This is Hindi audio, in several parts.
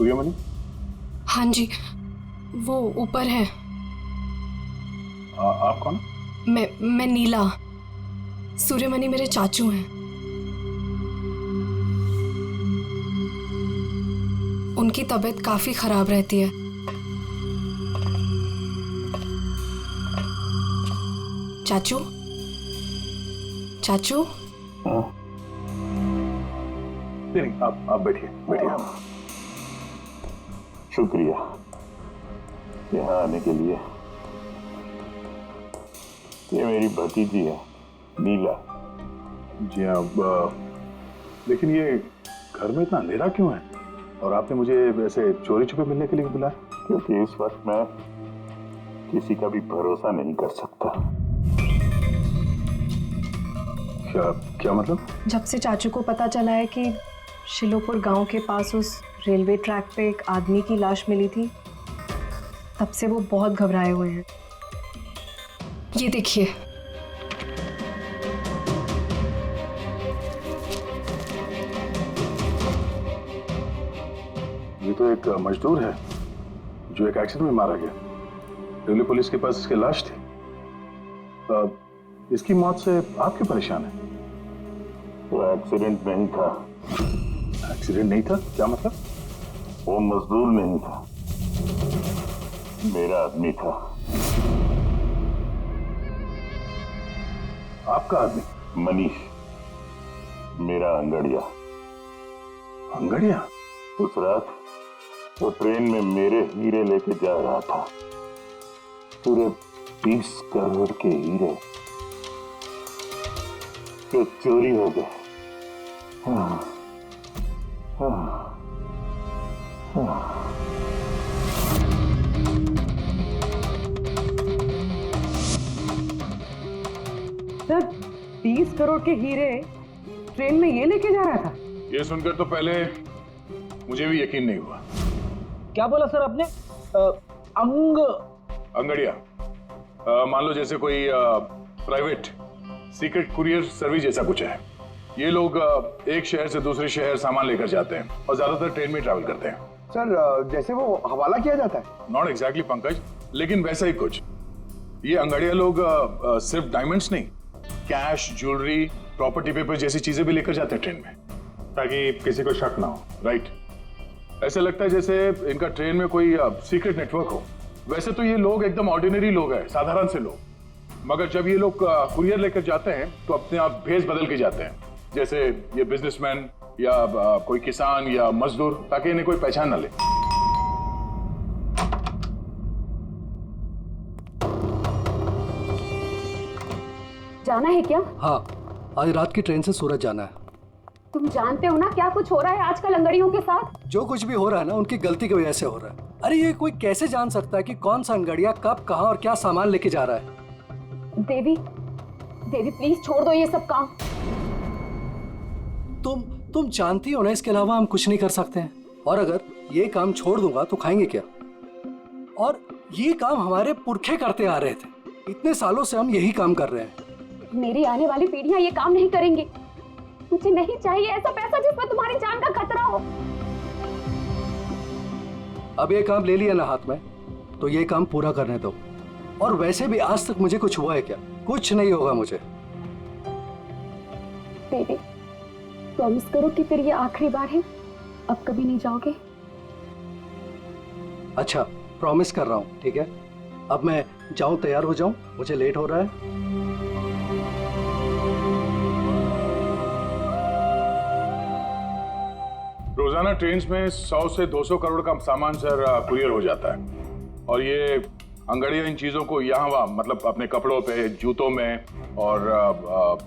सूर्यमणि? हाँ जी, वो ऊपर है। आप कौन? मैं नीला। सूर्यमणि मेरे चाचू हैं। उनकी तबीयत काफी खराब रहती है। चाचू, चाचू। नहीं, आप बैठिए बैठिए आप। शुक्रिया यहाँ आने के लिए। ये मेरी भतीजी है नीला। जी हाँ, लेकिन ये घर में इतना अंधेरा क्यों है? और आपने मुझे वैसे चोरी छुपे मिलने के लिए बुलाया? क्योंकि इस वक्त मैं किसी का भी भरोसा नहीं कर सकता। क्या मतलब? जब से चाचू को पता चला है कि शिलोपुर गांव के पास उस रेलवे ट्रैक पे एक आदमी की लाश मिली थी, तब से वो बहुत घबराए हुए हैं। ये देखिए, ये तो एक मजदूर है जो एक एक्सीडेंट में मारा गया। रेलवे पुलिस के पास इसकी लाश थी। इसकी मौत से आप क्यों परेशान हैं? वो एक्सीडेंट नहीं था। एक्सीडेंट नहीं था? क्या मतलब? वो मजदूर नहीं था, मेरा आदमी था। आपका आदमी? मनीष, मेरा अंगड़िया। अंगड़िया? उस रात वो ट्रेन में मेरे हीरे लेके जा रहा था। पूरे 20 करोड़ के हीरे तो चोरी हो गए। सर, 20 करोड़ के हीरे ट्रेन में ये लेके जा रहा था? ये सुनकर तो पहले मुझे भी यकीन नहीं हुआ। क्या बोला सर आपने? अंगड़िया, मान लो जैसे कोई प्राइवेट सीक्रेट कुरियर सर्विस जैसा कुछ है। ये लोग एक शहर से दूसरे शहर सामान लेकर जाते हैं और ज्यादातर ट्रेन में ट्रैवल करते हैं। सर, जैसे वो हवाला किया जाता है? नॉट एग्जैक्टली पंकज, लेकिन वैसा ही कुछ। ये अंगड़िया लोग सिर्फ डायमंड्स नहीं, कैश, ज्वेलरी, प्रॉपर्टी पेपर जैसी चीजें भी लेकर जाते हैं ट्रेन में, ताकि किसी को शक ना हो। राइट? ऐसा लगता है जैसे इनका ट्रेन में कोई सीक्रेट नेटवर्क हो। वैसे तो ये लोग एकदम ऑर्डिनरी लोग हैं, साधारण से लोग, मगर जब ये लोग कुरियर लेकर जाते हैं तो अपने आप भेस बदल के जाते हैं, जैसे ये बिजनेसमैन या कोई किसान या मजदूर, ताकि इन्हें कोई पहचान ना ले। जाना है क्या? हाँ, आज रात की ट्रेन से सूरत जाना है। तुम जानते हो ना क्या कुछ हो रहा है आजकल अंगड़ियों के साथ? जो कुछ भी हो रहा है ना, उनकी गलती की वजह से हो रहा है। अरे ये कोई कैसे जान सकता है कि कौन सा अंगड़िया कब, कहाँ और क्या सामान लेके जा रहा है? देवी, देवी प्लीज छोड़ दो ये सब काम। तुम जानती हो ना, इसके अलावा हम कुछ नहीं कर सकते हैं। और अगर ये काम छोड़ दूंगा तो खाएंगे क्या? और ये काम हमारे पुरखे करते आ रहे थे, इतने सालों से हम यही काम कर रहे हैं। मेरी आने वाली पीढ़ियां ये काम नहीं करेंगी। मुझे नहीं चाहिए ऐसा पैसा जिसमें तुम्हारी जान का खतरा हो। अब ये काम ले लिया ना हाथ में, तो ये काम पूरा करने दो। और वैसे भी आज तक मुझे कुछ हुआ है क्या? कुछ नहीं होगा मुझे। देवी, प्रॉमिस करो कि फिर ये आखिरी बार है, अब कभी नहीं जाओगे। अच्छा, प्रॉमिस कर रहा हूँ, ठीक है? अब मैं जाऊं, तैयार हो जाऊं, मुझे लेट हो रहा है। रोजाना ट्रेन में 100 से 200 करोड़ का सामान सर कुरियर हो जाता है, और ये अंगड़िया इन चीजों को यहाँ वहाँ, मतलब अपने कपड़ों पे, जूतों में और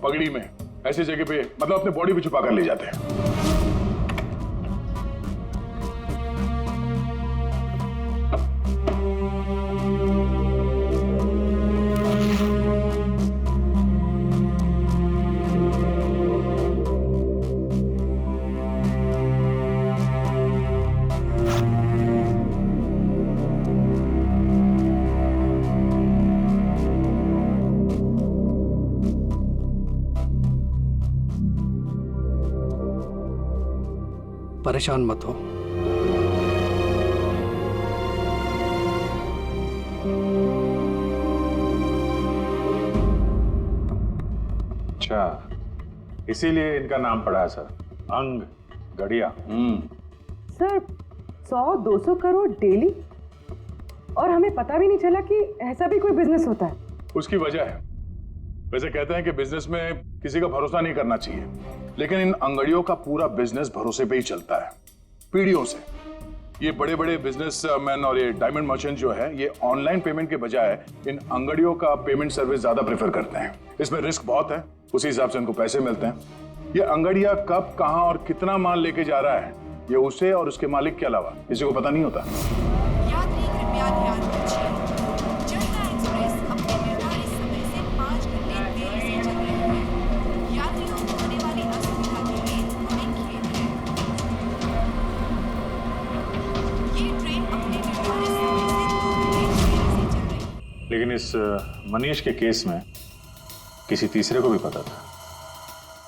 पगड़ी में, ऐसी जगह पे, मतलब अपने बॉडी पे छुपा कर ले जाते हैं। परेशान मत हो, अच्छा, इसीलिए इनका नाम पड़ा है सर, अंग गड़िया। सर 100-200 करोड़ डेली, और हमें पता भी नहीं चला कि ऐसा भी कोई बिजनेस होता है। उसकी वजह है, वैसे कहते हैं कि बिजनेस में किसी का भरोसा नहीं करना चाहिए, लेकिन इन अंगड़ियों का पूरा बिजनेस भरोसे पे ही चलता है, पीढ़ियों से। ये बड़े बड़े बिजनेसमैन और ये डायमंड मर्चेंट जो है, ये ऑनलाइन पेमेंट के बजाय इन अंगड़ियों का पेमेंट सर्विस ज्यादा प्रेफर करते हैं। इसमें रिस्क बहुत है, उसी हिसाब से उनको पैसे मिलते हैं। ये अंगड़िया कब, कहां और कितना माल लेके जा रहा है, ये उसे और उसके मालिक के अलावा किसी को पता नहीं होता। यात्री कृपया ध्यान दीजिए, जनता एक्सप्रेस अपने निर्धारित समय से 5 घंटे देरी से चल रही है। यात्रियों को होने वाली असुविधा के लिए हमें खेद है। ये ट्रेन अपने निर्धारित समय से 2 घंटे देरी से चल रही है। लेकिन इस मनीष के केस में किसी तीसरे को भी पता था।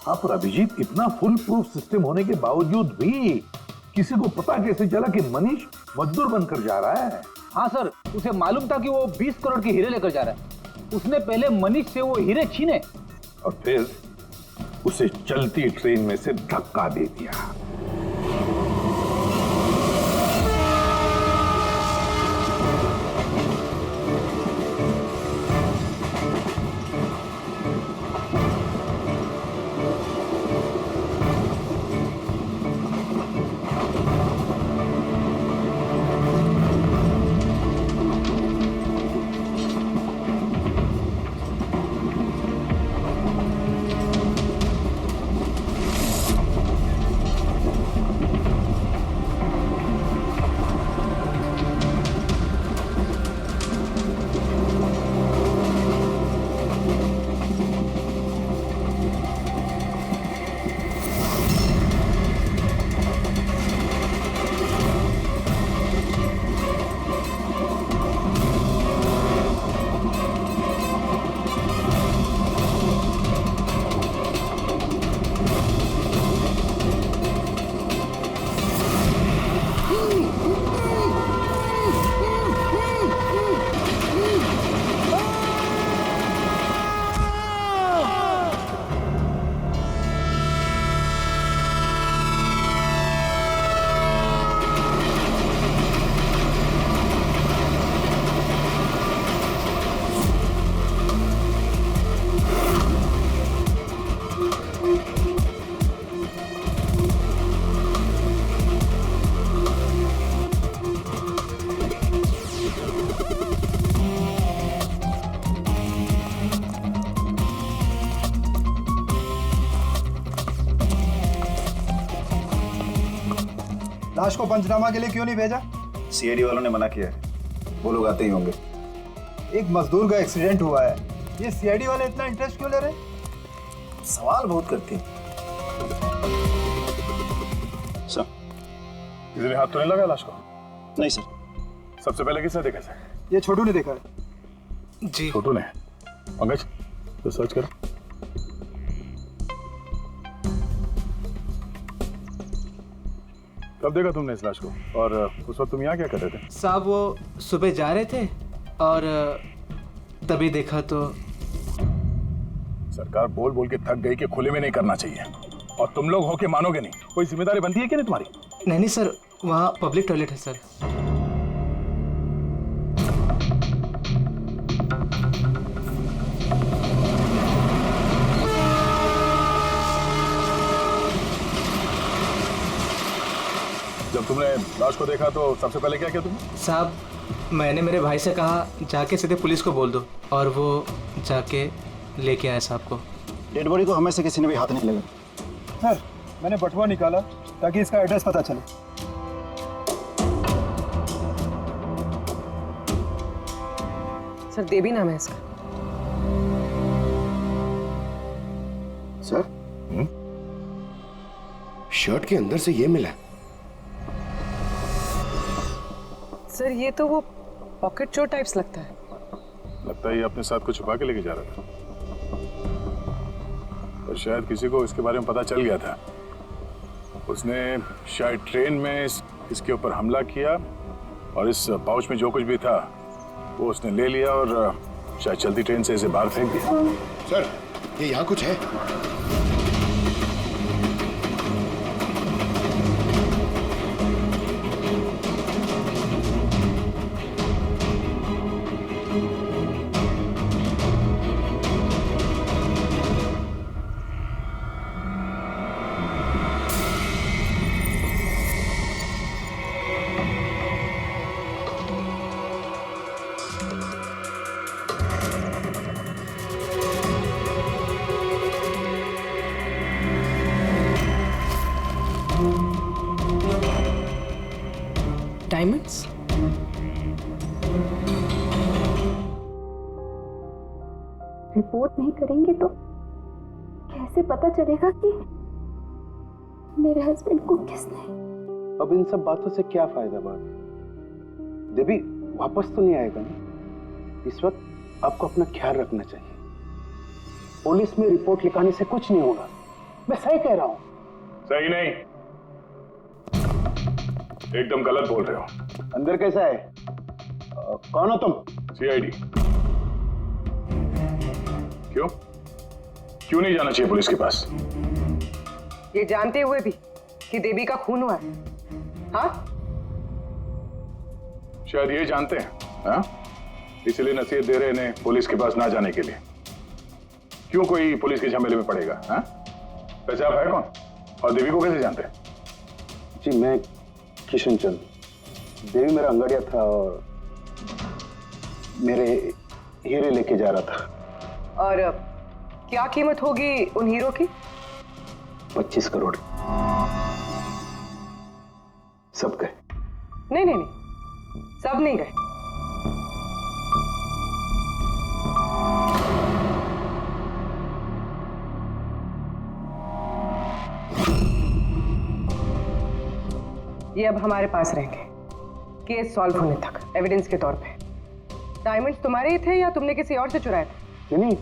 हाँ, पर अभिजीत, इतना फुल प्रूफ सिस्टम होने के बावजूद भी किसी को पता कैसे चला कि मनीष मजदूर बनकर जा रहा है? हाँ सर, उसे मालूम था कि वो 20 करोड़ के हीरे लेकर जा रहा है। उसने पहले मनीष से वो हीरे छीने और फिर उसे चलती ट्रेन में से धक्का दे दिया। लाश को पंचनामा के लिए क्यों नहीं भेजा? सीआईडी वालों ने मना किया है, वो लोग आते ही होंगे। एक मजदूर का एक्सीडेंट हुआ है, ये सीआईडी वाले इतना इंटरेस्ट क्यों ले रहे? सवाल बहुत करते हैं। सर, किसी ने हाथ तो नहीं लगाया लाश को? नहीं सर। सबसे पहले किसने देखा सर? ये छोटू ने देखा है। जी छोटू ने। पंकज, तो सर्च करो। कब देखा तुमने इस लाश को, और उस वक्त तुम यहाँ क्या कर रहे थे? साहब वो सुबह जा रहे थे और तभी देखा तो। सरकार बोल बोल के थक गई कि खुले में नहीं करना चाहिए, और तुम लोग हो के मानोगे नहीं। कोई जिम्मेदारी बनती है कि नहीं तुम्हारी? नहीं नहीं सर, वहाँ पब्लिक टॉयलेट है सर। जब तुमने लाश को देखा तो सबसे पहले क्या किया तुमने? साहब, मैंने मेरे भाई से कहा जाके सीधे पुलिस को बोल दो, और वो जाके लेके आए साहब को। डेड बॉडी को हमें से किसी ने भी हाथ नहीं लगा। सर, मैंने बटुआ निकाला ताकि इसका एड्रेस पता चले। सर, देवी नाम है इसका। सर, शर्ट के अंदर से ये मिला। सर, ये तो वो पॉकेट चोर टाइप्स लगता है। लगता है ये अपने साथ कुछ छुपा के लेके जा रहा था, और शायद किसी को इसके बारे में पता चल गया था। उसने शायद ट्रेन में इसके ऊपर हमला किया, और इस पाउच में जो कुछ भी था वो उसने ले लिया और शायद चलती ट्रेन से इसे बाहर फेंक दिया। सर, ये यहाँ कुछ है? डायमंड्स? रिपोर्ट नहीं करेंगे तो कैसे पता चलेगा कि मेरे हस्बैंड को किसने? अब इन सब बातों से क्या फायदा भाभी? देवी वापस तो नहीं आएगा ना? इस वक्त आपको अपना ख्याल रखना चाहिए। पुलिस में रिपोर्ट लिखाने से कुछ नहीं होगा। मैं सही कह रहा हूँ। सही नहीं, एकदम गलत बोल रहे हो। अंदर कैसा है? कौन हो तुम? सीआईडी। क्यों क्यों नहीं जाना चाहिए पुलिस के पास? ये जानते हुए भी कि देवी का खून हुआ है, हाँ? शायद ये जानते हैं, हाँ? इसलिए नसीहत दे रहे इन्हें पुलिस के पास ना जाने के लिए। क्यों कोई पुलिस के झमेले में पड़ेगा, हाँ? वैसे आप है कौन और देवी को कैसे जानते हैं? जी मैं किशन चंद। देवी मेरा अंगड़िया था और मेरे हीरे लेके जा रहा था। और क्या कीमत होगी उन हीरो की? 25 करोड़। सब गए? नहीं नहीं नहीं, सब नहीं गए। ये अब हमारे पास रहेंगे केस सॉल्व होने तक, एविडेंस के तौर पे। डायमंड्स तुम्हारे ही थे या तुमने किसी और से चुराए थे? नहीं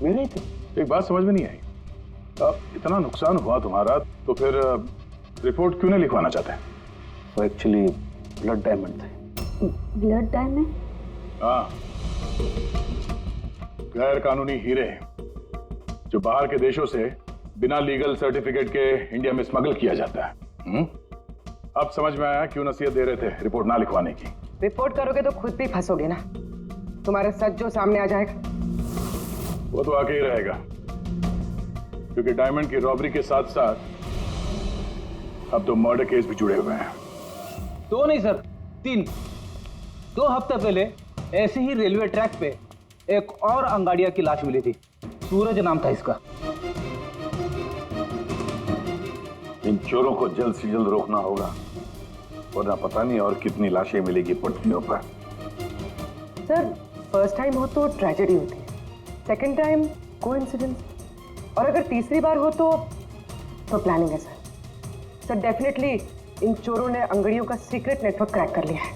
मेरे ही थे। एक बात समझ में नहीं आई, अब इतना नुकसान हुआ तुम्हारा तो फिर रिपोर्ट क्यों नहीं लिखवाना चाहते? वो एक्चुअली ब्लड डायमंड थे। Blood diamond? हाँ, गैर कानूनी हीरे जो बाहर के देशों से बिना लीगल सर्टिफिकेट के इंडिया में स्मगल किया जाता है। अब समझ में आया क्यों नसीहत दे रहे थे रिपोर्ट ना लिखवाने की। रिपोर्ट करोगे तो खुद भी फंसोगे ना। तुम्हारा सच जो सामने आ जाएगा वो तो आके ही रहेगा, क्योंकि डायमंड की रॉबरी के साथ साथ अब तो मर्डर केस भी जुड़े हुए हैं। 2 नहीं सर, 3। 2 हफ्ते पहले ऐसे ही रेलवे ट्रैक पे एक और अंगाड़िया की लाश मिली थी। सूरज नाम था इसका। इन चोरों को जल्द से जल्द रोकना होगा, वरना पता नहीं और कितनी लाशें मिलेगी पटरियों पर। सर, फर्स्ट टाइम हो तो ट्रेजेडी होती है, सेकंड टाइम कोइंसिडेंस, और अगर तीसरी बार हो तो प्लानिंग है सर। सर डेफिनेटली इन चोरों ने अंगड़ियों का सीक्रेट नेटवर्क क्रैक कर लिया है।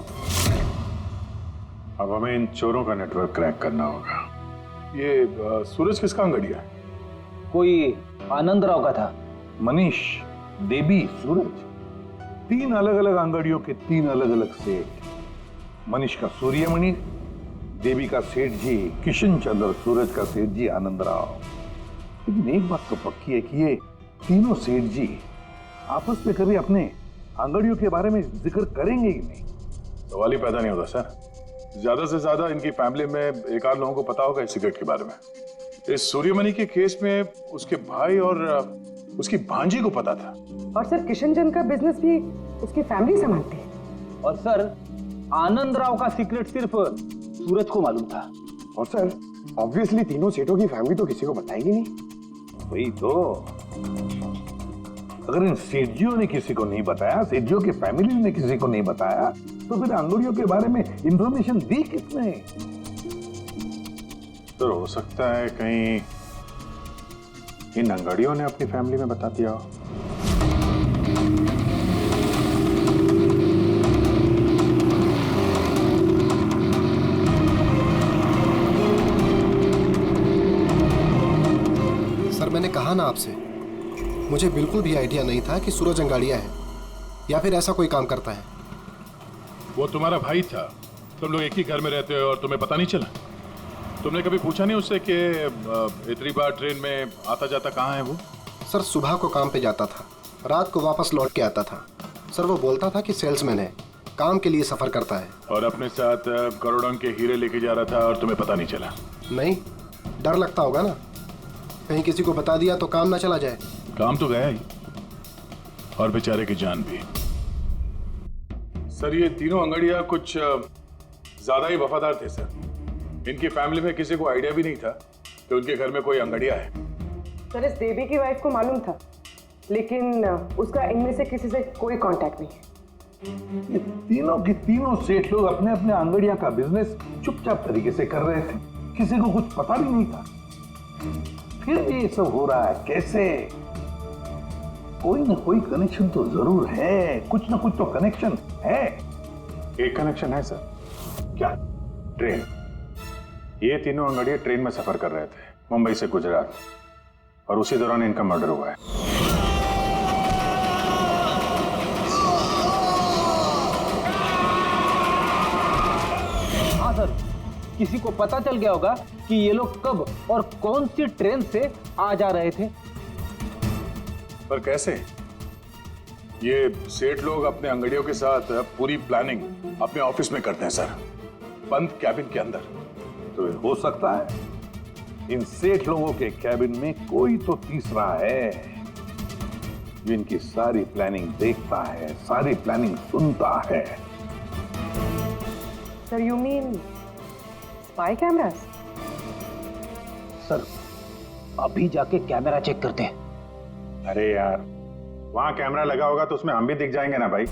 अब हमें इन चोरों का नेटवर्क क्रैक करना होगा। ये सूरज किसका अंगड़िया है? कोई आनंद राव का था। मनीष, देवी, सूरज, 3 अलग अलग अंगड़ियों के 3 अलग अलग सेठ। मनीष का सूर्यमणि, देवी का सेठ जी किशन चंद्र, सूरज का सेठ जी आनंद राव। लेकिन एक बात तो पक्की है कि ये तीनों सेठ जी आपस में कभी अपने अंगड़ियों के बारे में जिक्र करेंगे ही नहीं। सवाल ही पैदा नहीं होता सर। ज्यादा से ज्यादा इनकी फैमिली में एक आध लोगों को पता होगा इस सिगरेट के बारे में। इस सूर्यमणि के केस में उसके भाई और उसकी भांजी को पता था। और सर किशन चंद का बिजनेस भी उसकी फैमिली संभालती है। और सर आनंद राव का सीक्रेट सिर्फ सूरज को मालूम था। और सर ऑब्वियसली तीनों सेठों की फैमिली तो किसी को बताएगी नहीं। वही तो, अगर इन सेठियों ने किसी को नहीं बताया, सेठियों की फैमिली ने किसी को नहीं बताया, तो फिर अंगड़ियों के बारे में इंफॉर्मेशन दी किसने? तो हो सकता है कहीं इन अंगड़ियों ने अपनी फैमिली में बता दिया हो। सर मैंने कहा ना आपसे, मुझे बिल्कुल भी आइडिया नहीं था कि सूरज अंगाड़िया है या फिर ऐसा कोई काम करता है। वो तुम्हारा भाई था, तुम लोग एक ही घर में रहते हो और तुम्हें पता नहीं चला? तुमने कभी पूछा नहीं उससे कि इतनी बार ट्रेन में आता जाता कहाँ है वो? सर सुबह को काम पे जाता था, रात को वापस लौट के आता था। सर वो बोलता था कि सेल्समैन है, काम के लिए सफर करता है। और अपने साथ करोड़ों के हीरे लेके जा रहा था और तुम्हें पता नहीं चला? नहीं, डर लगता होगा ना, कहीं किसी को बता दिया तो काम ना चला जाए। काम तो गया ही, और बेचारे की जान भी। सर ये तीनों अंगड़िया कुछ ज्यादा ही वफादार थे सर। इनकी फैमिली में किसी को आइडिया भी नहीं था कि उनके घर में कोई अंगड़िया है। सर इस देवी की वाइफ को मालूम था, लेकिन उसका इनमें से किसी से कोई कांटेक्ट नहीं है। ये तीनों के तीनों सेठ लोग अपने अपने अंगड़ियां का बिजनेस चुपचाप तरीके से कर रहे थे, किसी को कुछ पता भी नहीं था। फिर भी ये सब हो रहा है कैसे? कोई ना कोई कनेक्शन तो जरूर है, कुछ ना कुछ तो कनेक्शन है। एक कनेक्शन है सर। क्या? ट्रेन। ये तीनों अंगड़िया ट्रेन में सफर कर रहे थे मुंबई से गुजरात, और उसी दौरान इनका मर्डर हुआ है। हाँ सर, किसी को पता चल गया होगा कि ये लोग कब और कौन सी ट्रेन से आ जा रहे थे। पर कैसे? ये सेठ लोग अपने अंगड़ियों के साथ पूरी प्लानिंग अपने ऑफिस में करते हैं सर, बंद कैबिन के अंदर। तो हो सकता है इन सेठ लोगों के कैबिन में कोई तो तीसरा है जो इनकी सारी प्लानिंग देखता है, सारी प्लानिंग सुनता है। Sir you mean spy cameras? Sir अभी जाके कैमरा चेक करते हैं। अरे यार, वहां कैमरा लगा होगा तो उसमें हम भी दिख जाएंगे ना भाई।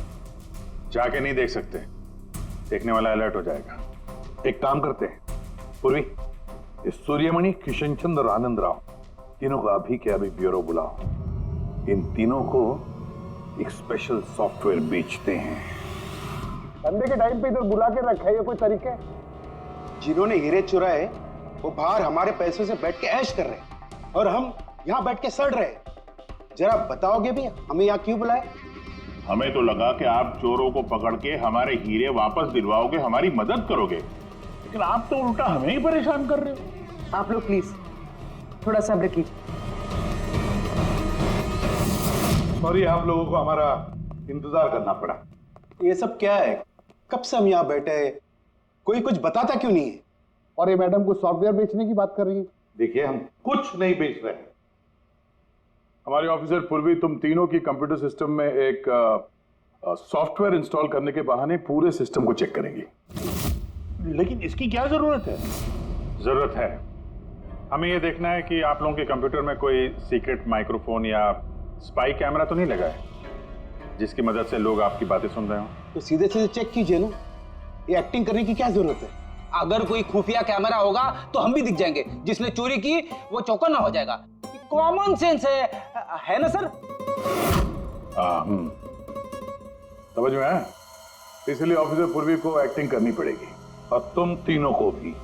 जाके नहीं देख सकते, देखने वाला अलर्ट हो जाएगा। एक काम करते हैं पूर्वी, इस सूर्यमणि, किशन चंद्र और आनंद राव तीनों को अभी के अभी ब्यूरो बुलाओ। इन तीनों को एक स्पेशल सॉफ्टवेयर बेचते हैं। संडे के टाइम पे इधर बुला के रखा है, ये कोई तरीका है? जिन्होंने हीरे चुराए वो बाहर हमारे पैसों से बैठ के ऐश कर रहे हैं और हम यहाँ बैठ के सड़ रहे हैं। जरा बताओगे भी हमें यहाँ क्यों बुलाया? हमें तो लगा कि आप चोरों को पकड़ के हमारे हीरे वापस दिलवाओगे, हमारी मदद करोगे, लेकिन आप तो उल्टा हमें ही परेशान कर रहे हो। आप लोग प्लीज थोड़ा सब्र कीजिए। सॉरी, आप लोगों को हमारा इंतजार करना पड़ा। ये सब क्या है? कब से हम यहाँ बैठे हैं, कोई कुछ बताता क्यों नहीं है? और ये मैडम को सॉफ्टवेयर बेचने की बात कर रही है। देखिए, हम कुछ नहीं बेच रहे हैं। हमारे ऑफिसर पूर्वी तुम तीनों की कंप्यूटर सिस्टम में एक सॉफ्टवेयर इंस्टॉल करने के बहाने पूरे सिस्टम को चेक करेंगी। लेकिन इसकी क्या जरूरत है? जरूरत है। हमें यह देखना है कि आप लोगों के कंप्यूटर में कोई सीक्रेट माइक्रोफोन या स्पाई कैमरा तो नहीं लगा है जिसकी मदद से लोग आपकी बातें सुन रहे हो। तो सीधे सीधे चेक कीजिए ना, ये एक्टिंग करने की क्या जरूरत है? अगर कोई खुफिया कैमरा होगा तो हम भी दिख जाएंगे, जिसने चोरी की वो चौकन्ना हो जाएगा। कॉमन सेंस है ना सर? समझ में आया? इसलिए ऑफिसर पूर्वी को एक्टिंग करनी पड़ेगी, और तुम तीनों को भी।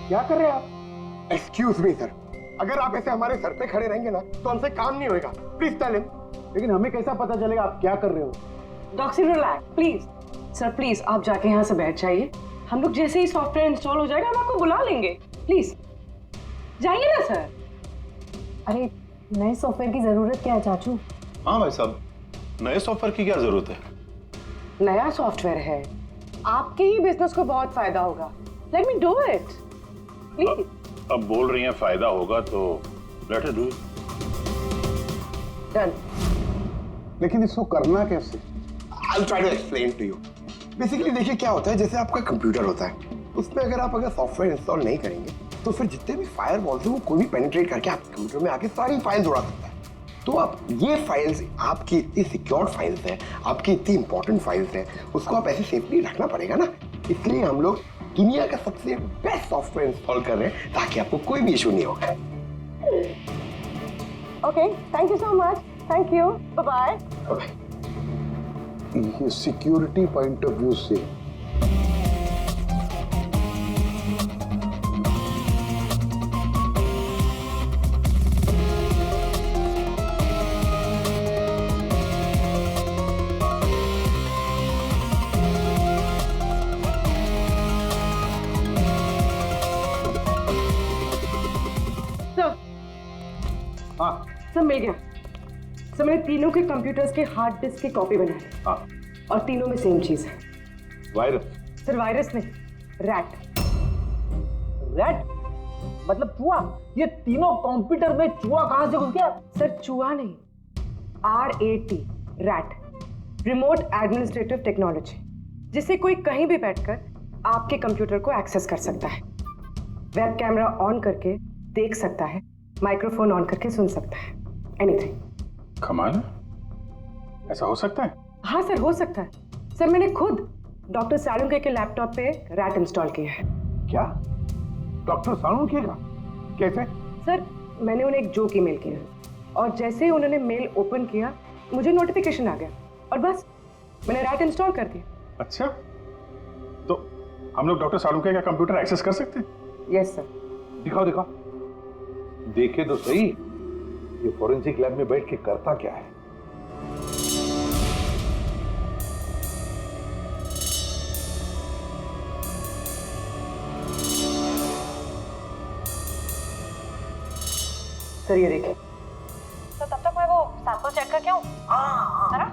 क्या कर रहे हैं आप? एक्सक्यूज मी सर, अगर आप ऐसे हमारे सर पे खड़े रहेंगे ना तो हमसे काम नहीं होएगा। Please tell him. लेकिन हमें कैसा पता चलेगा आप क्या कर रहे हो? Doctor relax please. Sir please आप जाके यहाँ से बैठ जाइए, हम लोग जैसे ही सॉफ्टवेयर इंस्टॉल हो जाएगा हम आपको बुला लेंगे। प्लीज जाइए ना सर। अरे नए सॉफ्टवेयर की जरूरत क्या है चाचू? हाँ भाई साहब, नए सॉफ्टवेयर की क्या जरूरत है? नया सॉफ्टवेयर है, आपके ही बिजनेस को बहुत फायदा होगा। Let me do it please. अब बोल रही हैं फायदा होगा तो लेट अस डू। डन। लेकिन इसको करना कैसे? I'll try to explain to you. Basically देखिए क्या होता है, जैसे आपका कंप्यूटर होता है, उसमें अगर आप सॉफ्टवेयर इंस्टॉल नहीं करेंगे तो फिर जितने भी फायरवॉल्स हैं वो कोई भी पेनिट्रेट करके आपके कंप्यूटर में आके सारी फाइल्स उड़ा सकता है। तो आप ये फाइल्स आपकी इतनी सिक्योर्ड फाइल्स हैं, आपकी इतनी इंपॉर्टेंट फाइल्स हैं, उसको आप ऐसे सेफली रखना पड़ेगा ना। इसलिए हम लोग दुनिया का सबसे बेस्ट सॉफ्टवेयर इंस्टॉल कर रहे हैं ताकि आपको कोई भी इशू नहीं होगा। Okay, thank you so much, thank you, bye bye. ये सिक्योरिटी पॉइंट ऑफ व्यू से सब मिल गया। सर मैंने तीनों के कंप्यूटर्स के हार्ड डिस्क की कॉपी बनाई। हाँ। और तीनों में सेम चीज है। वायरस? सर वायरस नहीं, रैट। रैट मतलब चूहा? ये तीनों कंप्यूटर में चूहा कहां से घुस गया? सर चूहा नहीं, RAT, rat, remote administrative technology, जिससे कोई कहीं भी बैठकर आपके कंप्यूटर को एक्सेस कर सकता है, वेब कैमरा ऑन करके देख सकता है, माइक्रोफोन ऑन करके सुन सकता है, एनीथिंग। कमाल है, ऐसा हो सकता है? हाँ सर, हो सकता है। सर मैंने खुद डॉक्टर सालुंके के लैपटॉप पे रैट इंस्टॉल किया है। क्या? डॉक्टर सालुंके का? कैसे? सर मैंने उन्हें एक जोक ईमेल किया और जैसे ही उन्होंने मेल ओपन किया मुझे नोटिफिकेशन आ गया और बस मैंने रैट इंस्टॉल कर दिया। अच्छा, तो हम लोग डॉक्टर सालुंके का कंप्यूटर एक्सेस कर सकते हैं? Yes sir. दिखाओ दिखाओ, देखे तो सही ये फोरेंसिक लैब में बैठ के करता क्या है। सर ये देखिए। तो तब तक मैं वो सैंपल चेक करके आऊं? जरा।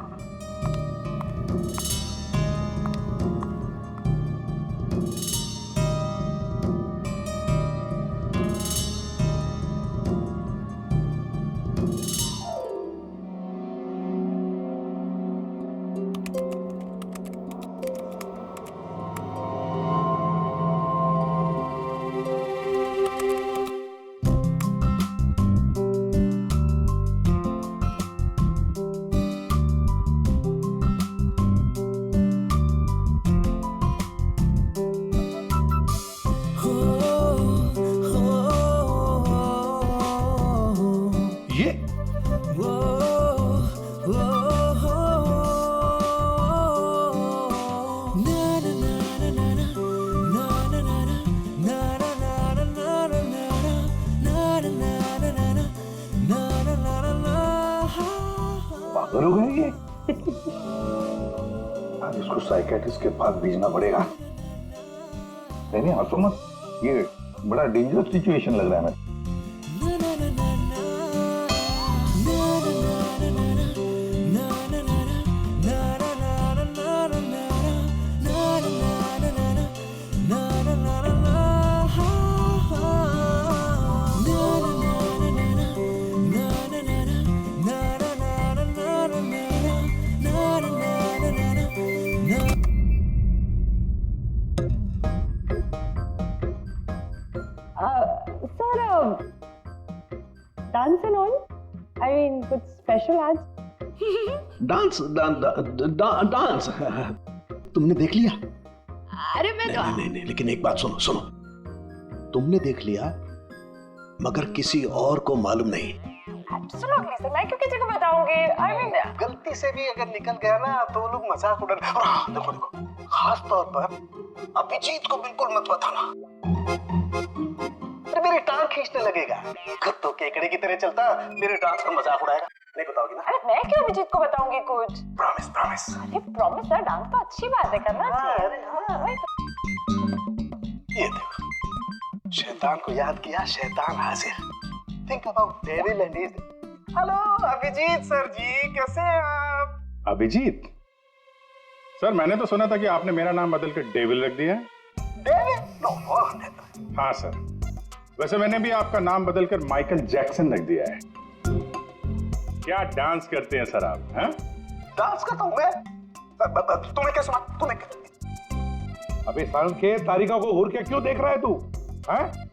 पागल हो गए ये? आज इसको साइकियाट्रिस्ट के पास भेजना पड़ेगा। नहीं हंसो मत, ये बड़ा डेंजरस सिचुएशन लग रहा है। Dance and all, I mean कुछ स्पेशल आज? डांस डांस तुमने देख लिया? अरे मैं तो नहीं, लेकिन एक बात सुनो सुनो, तुमने देख लिया मगर किसी और को मालूम नहीं। एब्सोल्युटली सर, मैं क्यों किसी को बताऊंगी? आई मीन गलती से भी अगर निकल गया ना तो लोग मजाक उड़ा। और हाँ, देखो देखो, खास तौर पर अभिजीत को बिल्कुल मत बताना, तो मेरी टांग खींचने लगेगा। खुद तो केकड़े की तरह चलता, मेरे डांस का मजाक उड़ाएगा। नहीं बताओगी ना? अरे मैं क्यों अभिजीत को बताऊंगी कुछ? Promise promise. अरे प्रॉमिस सर, डांस तो अच्छी बात है, करना चाहिए। ये देखो, शैतान को याद किया, शैतान हाजिर। Think about devil and his. Hello Abhijeet sir ji, कैसे हैं आप? अभिजीत सर, मैंने तो सुना था कि आपने मेरा नाम बदल कर डेविल रख दिया है। डेविल? नो। हाँ सर, वैसे मैंने भी आपका नाम बदलकर माइकल जैक्सन रख दिया है। क्या डांस करते हैं सर आप? हैं? डांस करता हूँ मैं? तुम्हें क्या सुना? तुम्हें अबे के तारिका को घूर के क्यों देख रहा है तू? हैं?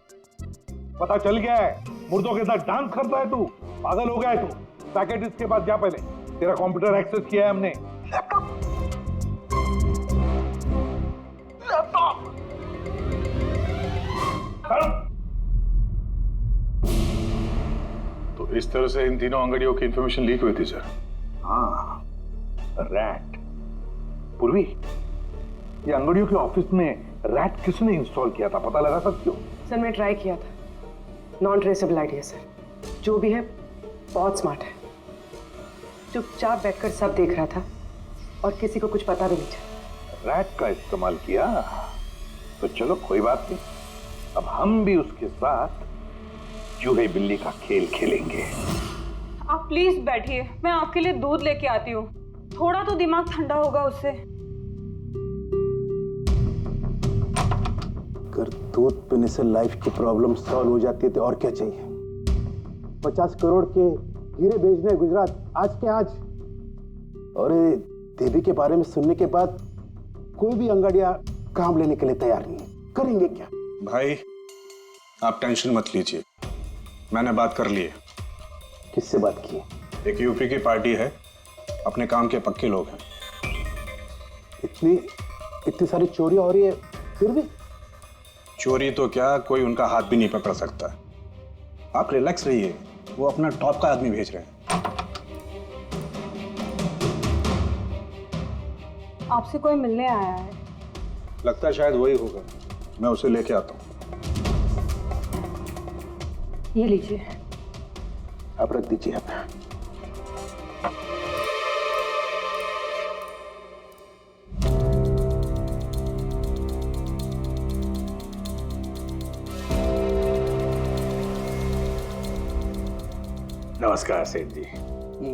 पता चल गया है मुर्दों के साथ डांस करता है तू। पागल हो गया है तू। साइकियाट्रिस्ट के पास जा पहले। तेरा कंप्यूटर एक्सेस किया है हमने। तो इस तरह से इन तीनों अंगड़ियों की इंफॉर्मेशन लीक हुई थी सर। हाँ, रैट। पूर्वी, ये अंगड़ियों के ऑफिस में रैट किसने इंस्टॉल किया था, पता लगा सकते हो? सर मैं ट्राई किया था, नॉन ट्रेसेबल आइडिया सर। जो भी है बहुत स्मार्ट है, चुपचाप बैठकर सब देख रहा था और किसी को कुछ पता भी नहीं चला। रैट का इस्तेमाल किया तो चलो कोई बात नहीं, अब हम भी उसके साथ चूहे बिल्ली का खेल खेलेंगे। आप प्लीज बैठिए, मैं आपके लिए दूध लेके आती हूँ, थोड़ा तो दिमाग ठंडा होगा उससे। अगर दूध पीने से लाइफ की प्रॉब्लम सॉल्व हो जाती है तो और क्या चाहिए। 50 करोड़ के हीरे भेजने गुजरात आज के आज। और देवी के बारे में सुनने के बाद कोई भी अंगड़िया काम लेने के लिए तैयार नहीं है। करेंगे क्या? भाई आप टेंशन मत लीजिए, मैंने बात कर ली है। किससे बात की? एक यूपी की पार्टी है, अपने काम के पक्के लोग हैं। इतनी सारी चोरियां हो रही है फिर भी? चोरी तो क्या, कोई उनका हाथ भी नहीं पकड़ सकता। आप रिलैक्स रहिए, वो अपना टॉप का आदमी भेज रहे हैं। आपसे कोई मिलने आया है। लगता है शायद वही होगा, मैं उसे लेके आता हूँ। ये लीजिए। आप रख दीजिए। आप नमस्कार सेठ जी।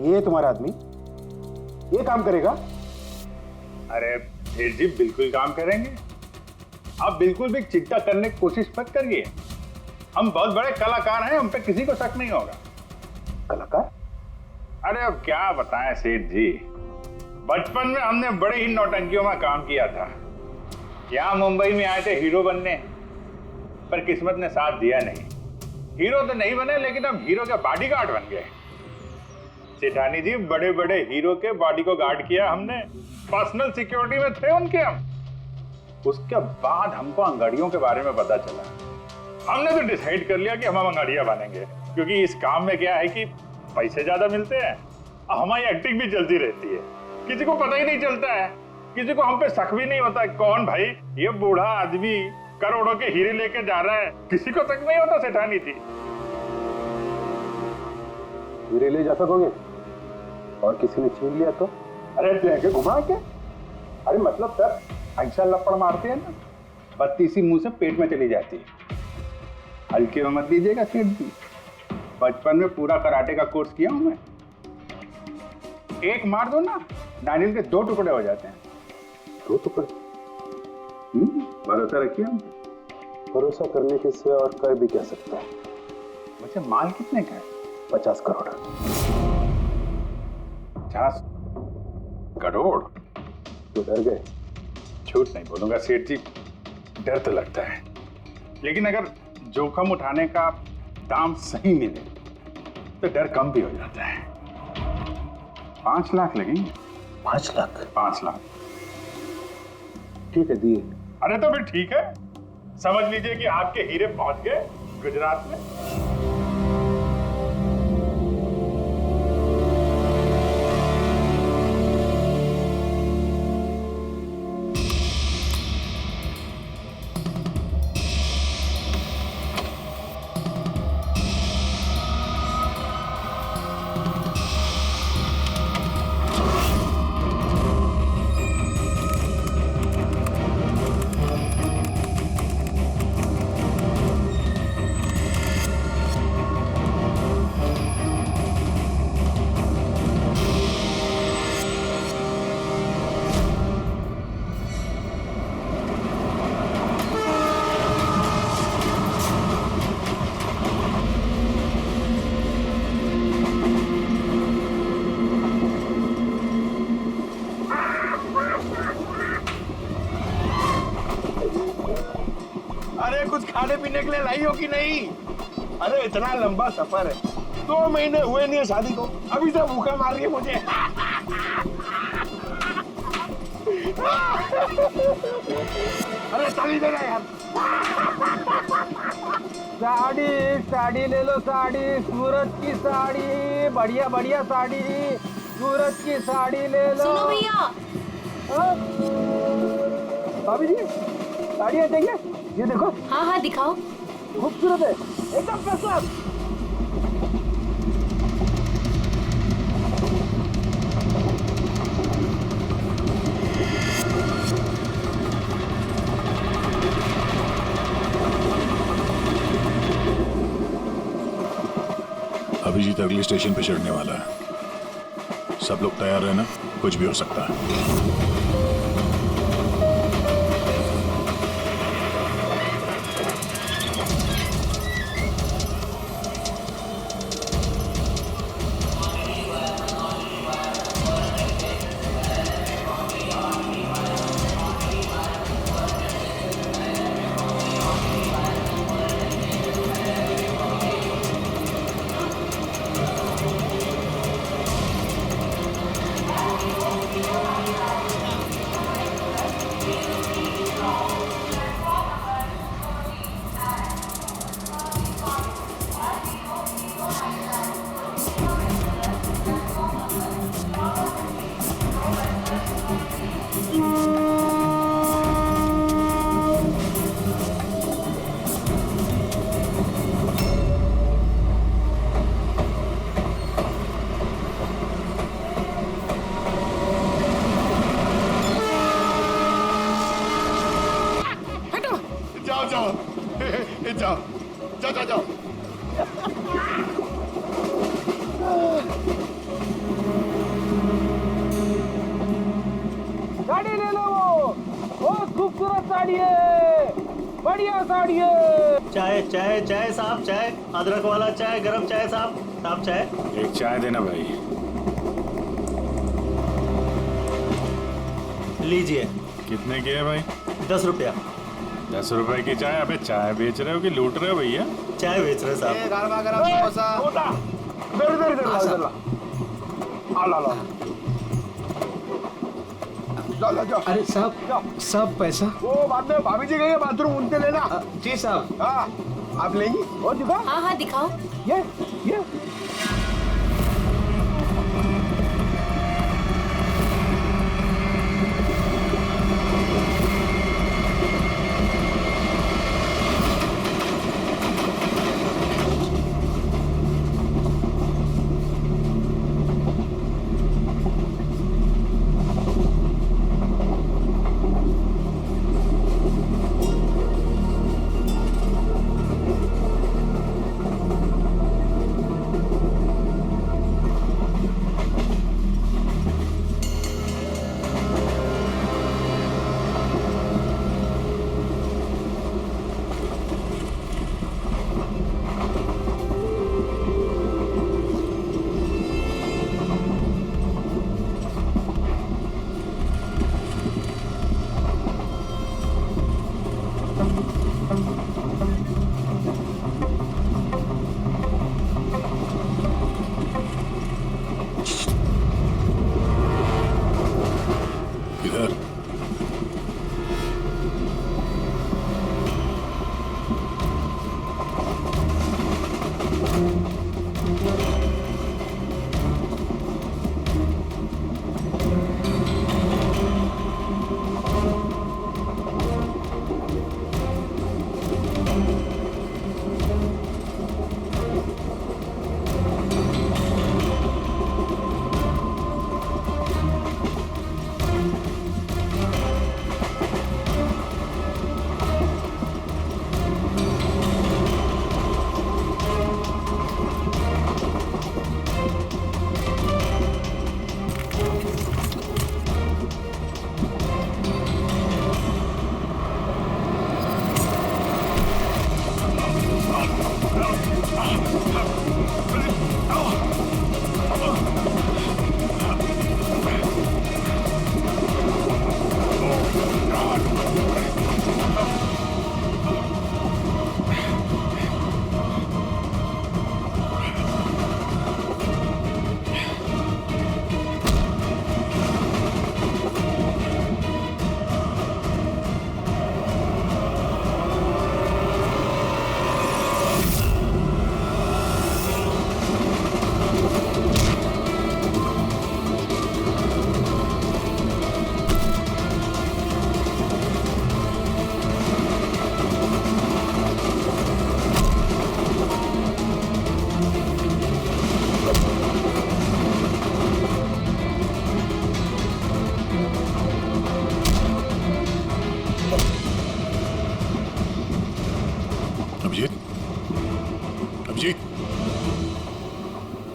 ये तुम्हारा आदमी ये काम करेगा? अरे सेठ जी बिल्कुल काम करेंगे, आप बिल्कुल भी चिंता करने की कोशिश मत करिए। हम बहुत बड़े कलाकार हैं, हम पे किसी को शक नहीं होगा। कलाकार? अरे अब क्या बताएं सेठ जी, बचपन में हमने बड़े ही नौटंकियों में काम किया था। यहाँ मुंबई में आए थे हीरो बनने, पर किस्मत ने साथ दिया नहीं। हीरो तो नहीं बने, लेकिन हम हीरो के बॉडीगार्ड बन गए। सेठानी जी, बड़े बड़े हीरो के बॉडी को गार्ड किया हमने, पर्सनल सिक्योरिटी में थे उनके हम। उसके बाद हमको अंगड़ियों के बारे में पता चला, हमने तो डिसाइड कर लिया कि हम अंगड़िया बनेंगे, क्योंकि इस काम में क्या है कि पैसे ज्यादा मिलते हैं और हमारी एक्टिंग भी चलती रहती है। किसी को पता ही नहीं चलता है, किसी को हम पे शक भी नहीं होता। कौन भाई ये बूढ़ा आदमी करोड़ों के हीरे लेके जा रहा है, किसी को शक नहीं होता। सेठानी थी। हीरे ले जा सकोगे और किसी ने छीन लिया तो? अरे देखे घुमा के, अरे मतलब सर ऐसा लपड़ मारते हैं ना, बत्ती सी मुंह से पेट में चली जाती है। हल्के में मत लीजिएगा सेठ जी, बचपन में पूरा कराटे का कोर्स किया हूं मैं। एक मार दो ना, नारियल के 2 टुकड़े हो जाते हैं। 2 टुकड़े? भरोसा रखिए हम। भरोसा करने के सिवा और कर भी क्या सकता है। वैसे माल कितने का है? 50 करोड़। 50 करोड़? तो डर गए? झूठ नहीं बोलूंगा सेठ जी, डर तो लगता है, लेकिन अगर जोखिम उठाने का दाम सही मिले तो डर कम भी हो जाता है। 5 लाख लगेंगे। 5 लाख? 5 लाख। ठीक है, दिए। अरे तो फिर ठीक है, समझ लीजिए कि आपके हीरे पहुंच गए गुजरात में। कुछ खाने पीने के लिए लाई हो कि नहीं? अरे इतना लंबा सफर है, 2 महीने हुए नहीं है शादी को, अभी से भूखा मार रही है मुझे। अरे साड़ी देना यार। साड़ी साड़ी ले लो, साड़ी सूरज की साड़ी, बढ़िया बढ़िया साड़ी, सूरज की साड़ी ले लो। सुनो भैया, भाभी जी साड़ियाँ चाहिए? ये देखो। हाँ हाँ दिखाओ। खूबसूरत है, एकदम फर्स्ट क्लास। अभिजीत अगले स्टेशन पे चढ़ने वाला है, सब लोग तैयार रहना, कुछ भी हो सकता है। जाओ। साड़ी ले लो, बहुत खूबसूरत साड़ी है, बढ़िया साड़ी है। चाय चाय चाय साहब, चाय अदरक वाला चाय, गरम चाय साहब चाय। एक चाय देना भाई। लीजिए। कितने की है भाई? 10 रुपया। 10 रुपए की चाय? अबे चाय बेच रहे हो कि लूट रहे हो भैया? चाय बेच रहे साहब। अरे साहब पैसा। वो बाद में भाभी जी गई बाथरूम, उनसे लेना। जी साहब। हाँ आप लेंगी? और दिखा। हाँ हाँ दिखाओ। ये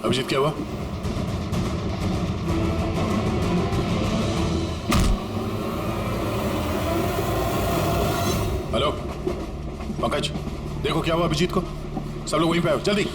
अभिजीत क्या हुआ? हेलो पंकज, देखो क्या हुआ अभिजीत को। सब लोग वहीं पे आओ जल्दी।